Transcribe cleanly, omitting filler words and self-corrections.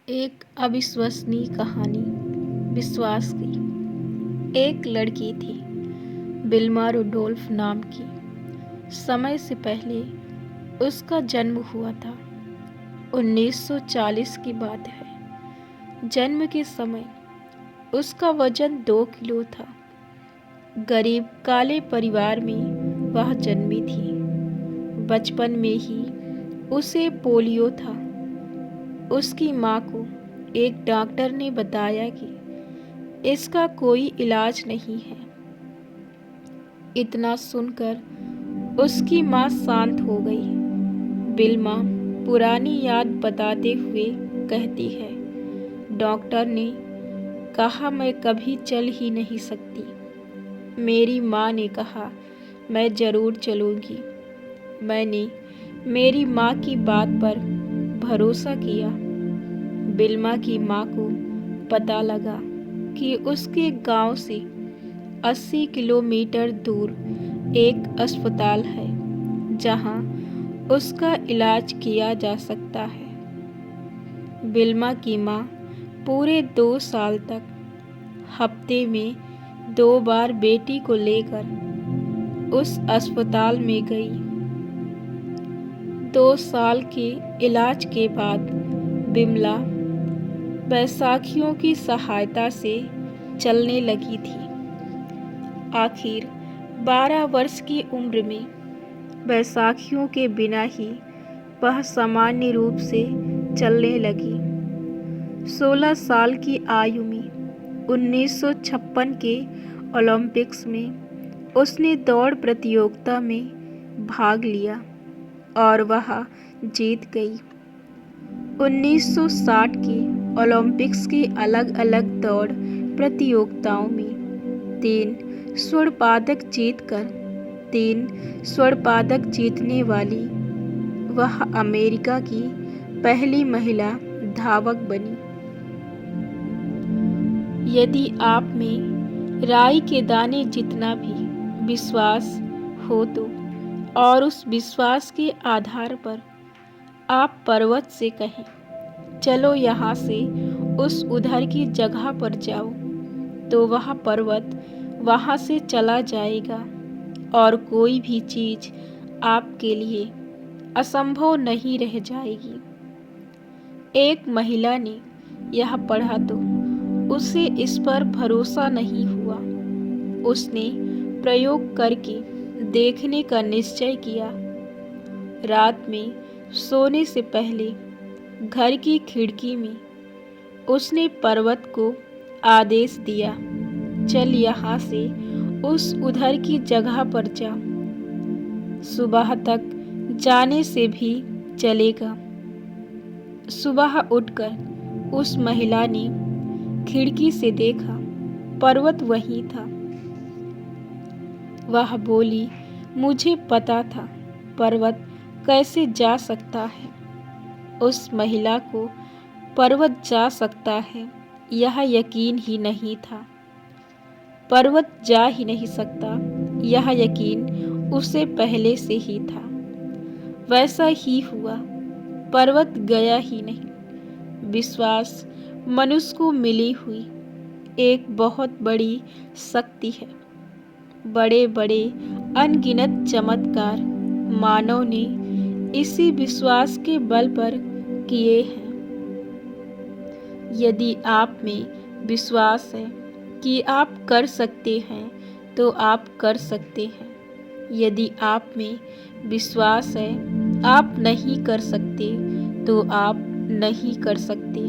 एक अविश्वसनीय कहानी विश्वास की। एक लड़की थी विल्मा रुडोल्फ नाम की। समय से पहले उसका जन्म हुआ था। 1940 की बात है। जन्म के समय उसका वजन 2 किलो था। गरीब काले परिवार में वह जन्मी थी। बचपन में ही उसे पोलियो था। उसकी माँ को एक डॉक्टर ने बताया कि इसका कोई इलाज नहीं है। इतना सुनकर उसकी माँ शांत हो गई। विल्मा पुरानी याद बताते हुए कहती है, डॉक्टर ने कहा मैं कभी चल ही नहीं सकती। मेरी माँ ने कहा मैं ज़रूर चलूँगी। मैंने मेरी माँ की बात पर भरोसा किया। विल्मा की माँ को पता लगा कि उसके गांव से 80 किलोमीटर दूर एक अस्पताल है जहां उसका इलाज किया जा सकता है। विल्मा की माँ पूरे 2 साल तक हफ्ते में 2 बार बेटी को लेकर उस अस्पताल में गई। 2 साल के इलाज के बाद विमला बैसाखियों की सहायता से चलने लगी थी। आखिर 12 वर्ष की उम्र में बैसाखियों के बिना ही वह सामान्य रूप से चलने लगी। 16 साल की आयु में 1956 के ओलंपिक्स में उसने दौड़ प्रतियोगिता में भाग लिया और वह जीत गई। 1960 के ओलंपिक्स के अलग अलग दौड़ प्रतियोगिताओं में 3 स्वर्ण पदक जीतकर 3 स्वर्ण पदक जीतने वाली वह अमेरिका की पहली महिला धावक बनी। यदि आप में राई के दाने जितना भी विश्वास हो तो और उस विश्वास के आधार पर आप पर्वत से कहें चलो यहाँ से उस उधर की जगह पर जाओ, तो वह पर्वत वहाँ से चला जाएगा और कोई भी चीज़ आपके लिए असंभव नहीं रह जाएगी। एक महिला ने यह पढ़ा तो उसे इस पर भरोसा नहीं हुआ। उसने प्रयोग करके देखने का निश्चय किया। रात में सोने से पहले घर की खिड़की में उसने पर्वत को आदेश दिया, चल यहाँ से उस उधर की जगह पर जा। सुबह तक जाने से भी चलेगा। सुबह उठकर उस महिला ने खिड़की से देखा, पर्वत वहीं था। वह बोली, मुझे पता था पर्वत कैसे जा सकता है। उस महिला को पर्वत जा सकता है यह यकीन ही नहीं था। पर्वत जा ही नहीं सकता यह यकीन उसे पहले से ही था। वैसा ही हुआ, पर्वत गया ही नहीं। विश्वास मनुष्य को मिली हुई एक बहुत बड़ी शक्ति है। बड़े बड़े अनगिनत चमत्कार मानव ने इसी विश्वास के बल पर किए हैं। यदि आप में विश्वास है कि आप कर सकते हैं तो आप कर सकते हैं। यदि आप में विश्वास है आप नहीं कर सकते तो आप नहीं कर सकते।